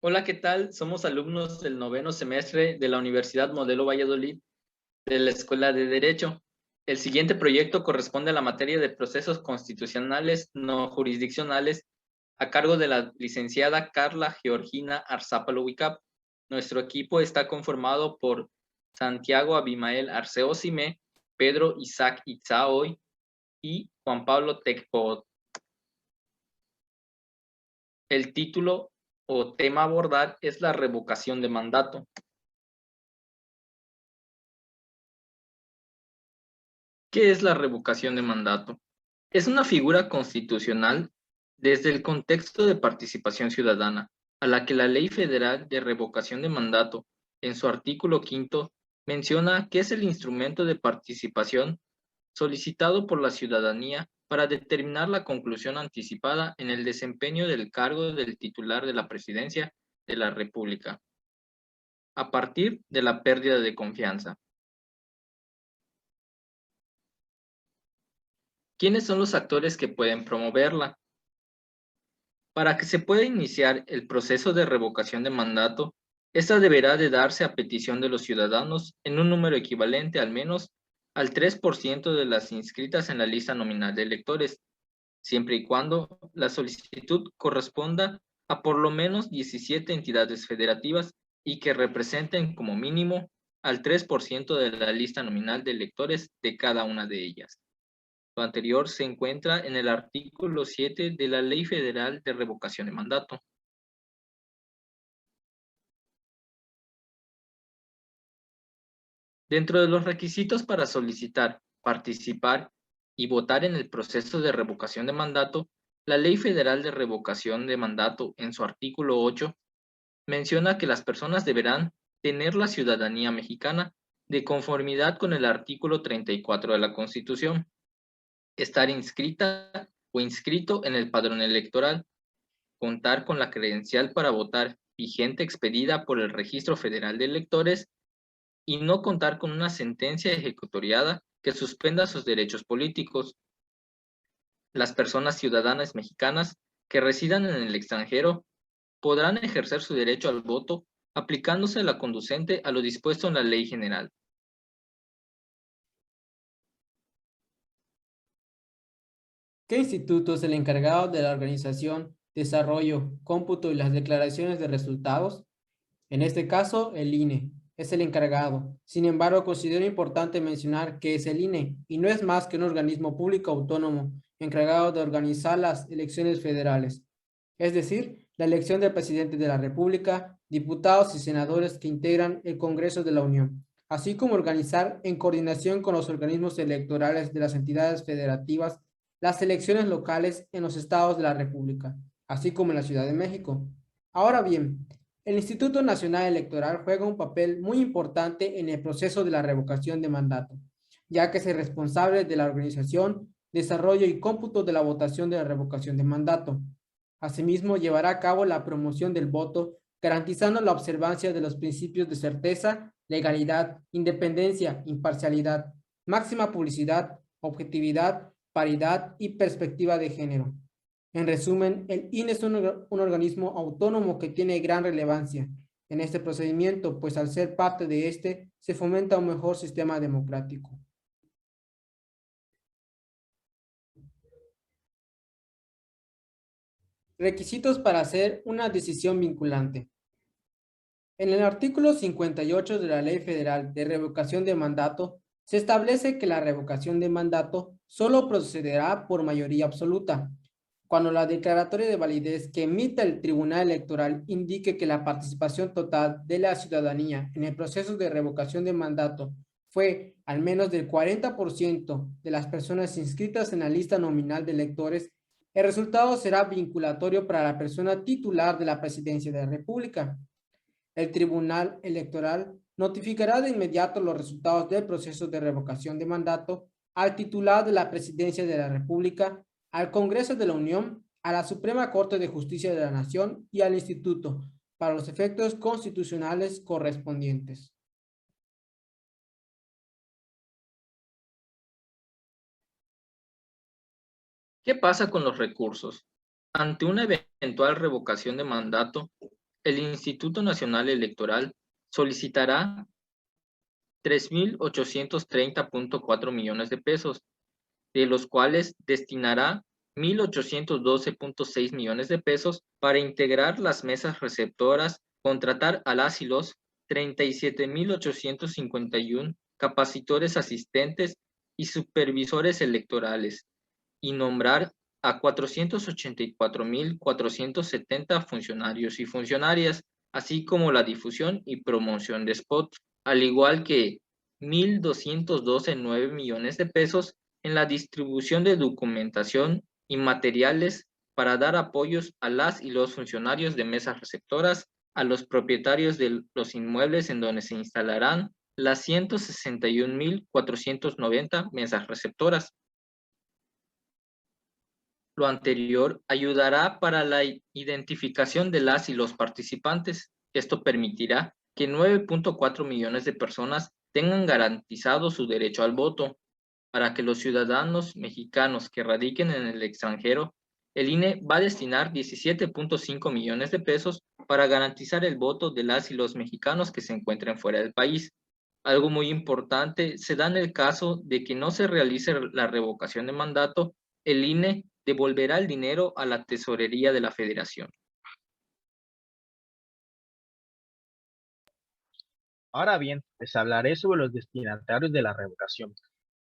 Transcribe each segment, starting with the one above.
Hola, ¿qué tal? Somos alumnos del noveno semestre de la Universidad Modelo Valladolid, de la Escuela de Derecho. El siguiente proyecto corresponde a la materia de procesos constitucionales no jurisdiccionales a cargo de la licenciada Carla Georgina Arzápalo Wicap. Nuestro equipo está conformado por Santiago Abimael Arceo Cime, Pedro Isaac Itzaoy y Juan Pablo Tecpot. El título o tema a abordar es la revocación de mandato. ¿Qué es la revocación de mandato? Es una figura constitucional desde el contexto de participación ciudadana, a la que la Ley Federal de Revocación de Mandato, en su artículo 5, menciona que es el instrumento de participación solicitado por la ciudadanía para determinar la conclusión anticipada en el desempeño del cargo del titular de la Presidencia de la República, a partir de la pérdida de confianza. ¿Quiénes son los actores que pueden promoverla? Para que se pueda iniciar el proceso de revocación de mandato, esta deberá de darse a petición de los ciudadanos en un número equivalente al menos al 3% de las inscritas en la lista nominal de electores, siempre y cuando la solicitud corresponda a por lo menos 17 entidades federativas y que representen como mínimo al 3% de la lista nominal de electores de cada una de ellas. Lo anterior se encuentra en el artículo 7 de la Ley Federal de Revocación de Mandato. Dentro de los requisitos para solicitar, participar y votar en el proceso de revocación de mandato, la Ley Federal de Revocación de Mandato, en su artículo 8, menciona que las personas deberán tener la ciudadanía mexicana de conformidad con el artículo 34 de la Constitución, estar inscrita o inscrito en el padrón electoral, contar con la credencial para votar vigente expedida por el Registro Federal de Electores y no contar con una sentencia ejecutoriada que suspenda sus derechos políticos. Las personas ciudadanas mexicanas que residan en el extranjero podrán ejercer su derecho al voto aplicándose la conducente a lo dispuesto en la Ley General. ¿Qué instituto es el encargado de la organización, desarrollo, cómputo y las declaraciones de resultados? En este caso, el INE es el encargado. Sin embargo, considero importante mencionar que es el INE y no es más que un organismo público autónomo encargado de organizar las elecciones federales, es decir, la elección del presidente de la República, diputados y senadores que integran el Congreso de la Unión, así como organizar en coordinación con los organismos electorales de las entidades federativas las elecciones locales en los estados de la República, así como en la Ciudad de México. Ahora bien, el Instituto Nacional Electoral juega un papel muy importante en el proceso de la revocación de mandato, ya que es el responsable de la organización, desarrollo y cómputo de la votación de la revocación de mandato. Asimismo, llevará a cabo la promoción del voto, garantizando la observancia de los principios de certeza, legalidad, independencia, imparcialidad, máxima publicidad, objetividad, paridad y perspectiva de género. En resumen, el INE es un organismo autónomo que tiene gran relevancia en este procedimiento, pues al ser parte de este, se fomenta un mejor sistema democrático. Requisitos para hacer una decisión vinculante. En el artículo 58 de la Ley Federal de Revocación de Mandato, se establece que la revocación de mandato solo procederá por mayoría absoluta, cuando la declaratoria de validez que emita el Tribunal Electoral indique que la participación total de la ciudadanía en el proceso de revocación de mandato fue al menos del 40% de las personas inscritas en la lista nominal de electores, el resultado será vinculatorio para la persona titular de la presidencia de la República. El Tribunal Electoral notificará de inmediato los resultados del proceso de revocación de mandato al titular de la Presidencia de la República, al Congreso de la Unión, a la Suprema Corte de Justicia de la Nación y al Instituto, para los efectos constitucionales correspondientes. ¿Qué pasa con los recursos? Ante una eventual revocación de mandato, el Instituto Nacional Electoral solicitará 3.830.4 millones de pesos, de los cuales destinará 1.812.6 millones de pesos para integrar las mesas receptoras, contratar a las y los 37.851 capacitores asistentes y supervisores electorales, y nombrar a 484.470 funcionarios y funcionarias, así como la difusión y promoción de spots, al igual que 1.212.9 millones de pesos en la distribución de documentación y materiales para dar apoyos a las y los funcionarios de mesas receptoras, a los propietarios de los inmuebles en donde se instalarán las 161.490 mesas receptoras. Lo anterior ayudará para la identificación de las y los participantes. Esto permitirá que 9.4 millones de personas tengan garantizado su derecho al voto. Para que los ciudadanos mexicanos que radiquen en el extranjero, el INE va a destinar 17.5 millones de pesos para garantizar el voto de las y los mexicanos que se encuentren fuera del país. Algo muy importante se da en el caso de que no se realice la revocación de mandato, el INE devolverá el dinero a la tesorería de la Federación. Ahora bien, les hablaré sobre los destinatarios de la revocación.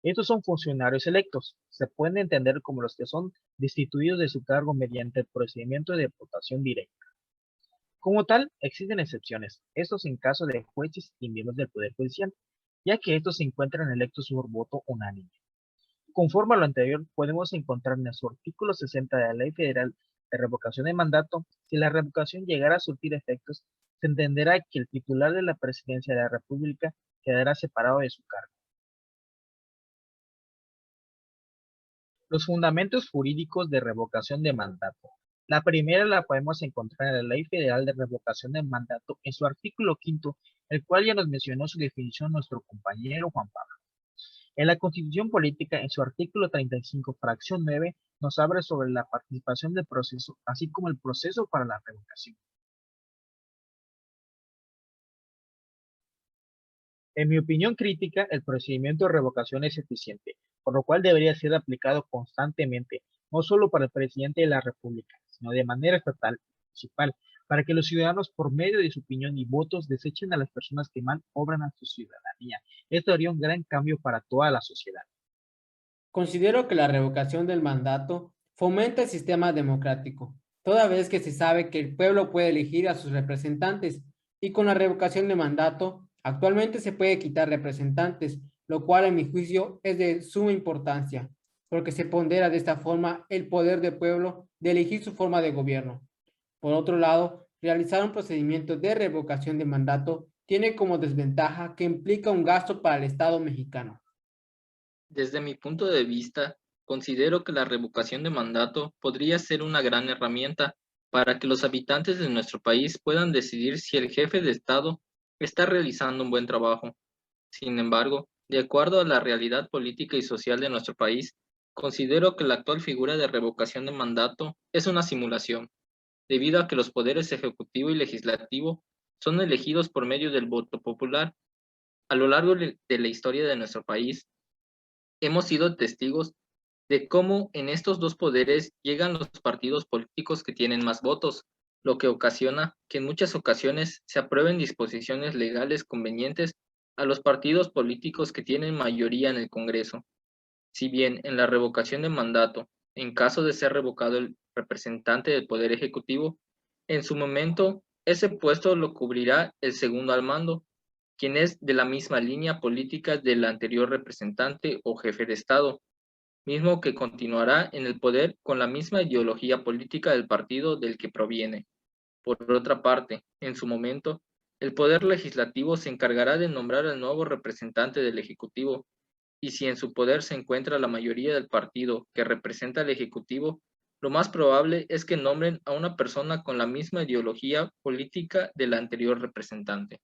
Estos son funcionarios electos. Se pueden entender como los que son destituidos de su cargo mediante el procedimiento de votación directa. Como tal, existen excepciones, estos en caso de jueces y miembros del Poder Judicial, ya que estos se encuentran electos por voto unánime. Conforme a lo anterior, podemos encontrar en su artículo 60 de la Ley Federal de Revocación de Mandato, si la revocación llegara a surtir efectos, se entenderá que el titular de la Presidencia de la República quedará separado de su cargo. Los fundamentos jurídicos de revocación de mandato. La primera la podemos encontrar en la Ley Federal de Revocación de Mandato en su artículo 5, el cual ya nos mencionó su definición nuestro compañero Juan Pablo. En la Constitución Política, en su artículo 35, fracción 9, nos habla sobre la participación del proceso, así como el proceso para la revocación. En mi opinión crítica, el procedimiento de revocación es eficiente, por lo cual debería ser aplicado constantemente, no solo para el presidente de la República, sino de manera estatal y municipal, para que los ciudadanos, por medio de su opinión y votos, desechen a las personas que mal obran a su ciudadanía. Esto haría un gran cambio para toda la sociedad. Considero que la revocación del mandato fomenta el sistema democrático, toda vez que se sabe que el pueblo puede elegir a sus representantes y con la revocación de mandato actualmente se puede quitar representantes, lo cual en mi juicio es de suma importancia, porque se pondera de esta forma el poder del pueblo de elegir su forma de gobierno. Por otro lado, realizar un procedimiento de revocación de mandato tiene como desventaja que implica un gasto para el Estado mexicano. Desde mi punto de vista, considero que la revocación de mandato podría ser una gran herramienta para que los habitantes de nuestro país puedan decidir si el jefe de Estado está realizando un buen trabajo. Sin embargo, de acuerdo a la realidad política y social de nuestro país, considero que la actual figura de revocación de mandato es una simulación, debido a que los poderes ejecutivo y legislativo son elegidos por medio del voto popular. A lo largo de la historia de nuestro país, hemos sido testigos de cómo en estos dos poderes llegan los partidos políticos que tienen más votos, lo que ocasiona que en muchas ocasiones se aprueben disposiciones legales convenientes a los partidos políticos que tienen mayoría en el Congreso. Si bien en la revocación de mandato, en caso de ser revocado el representante del Poder Ejecutivo, en su momento ese puesto lo cubrirá el segundo al mando, quien es de la misma línea política del anterior representante o jefe de Estado, mismo que continuará en el poder con la misma ideología política del partido del que proviene. Por otra parte, en su momento, el Poder Legislativo se encargará de nombrar al nuevo representante del Ejecutivo, y si en su poder se encuentra la mayoría del partido que representa al Ejecutivo, lo más probable es que nombren a una persona con la misma ideología política del anterior representante.